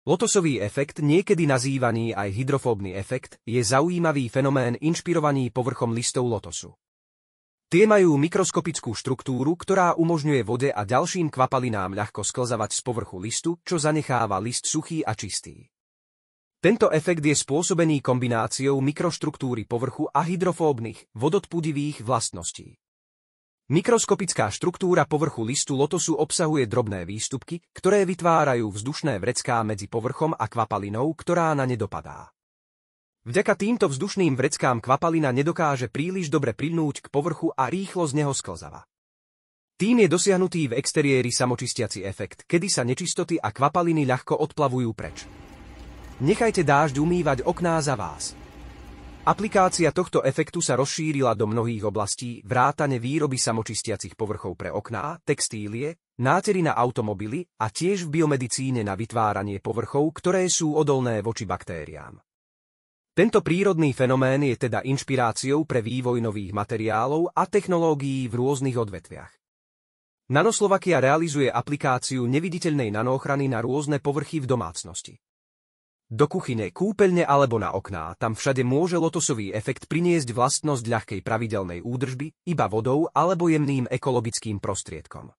Lotosový efekt, niekedy nazývaný aj hydrofóbny efekt, je zaujímavý fenomén inšpirovaný povrchom listov lotosu. Tie majú mikroskopickú štruktúru, ktorá umožňuje vode a ďalším kvapalinám ľahko sklzavať z povrchu listu, čo zanecháva list suchý a čistý. Tento efekt je spôsobený kombináciou mikroštruktúry povrchu a hydrofóbnych, vododpudivých vlastností. Mikroskopická štruktúra povrchu listu lotosu obsahuje drobné výstupky, ktoré vytvárajú vzdušné vrecká medzi povrchom a kvapalinou, ktorá na ne dopadá. Vďaka týmto vzdušným vreckám kvapalina nedokáže príliš dobre prilnúť k povrchu a rýchlo z neho sklzava. Tým je dosiahnutý v exteriéri samočistiaci efekt, kedy sa nečistoty a kvapaliny ľahko odplavujú preč. Nechajte dážď umývať okná za vás. Aplikácia tohto efektu sa rozšírila do mnohých oblastí, vrátane výroby samočistiacich povrchov pre okná, textílie, nátery na automobily a tiež v biomedicíne na vytváranie povrchov, ktoré sú odolné voči baktériám. Tento prírodný fenomén je teda inšpiráciou pre vývoj nových materiálov a technológií v rôznych odvetviach. Nanoslovakia realizuje aplikáciu neviditeľnej nanochrany na rôzne povrchy v domácnosti. Do kuchyne, kúpeľne alebo na okná, tam všade môže lotosový efekt priniesť vlastnosť ľahkej pravidelnej údržby, iba vodou alebo jemným ekologickým prostriedkom.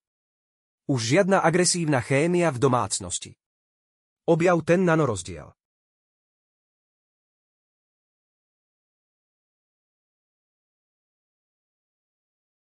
Už žiadna agresívna chémia v domácnosti. Objav ten nanorozdiel.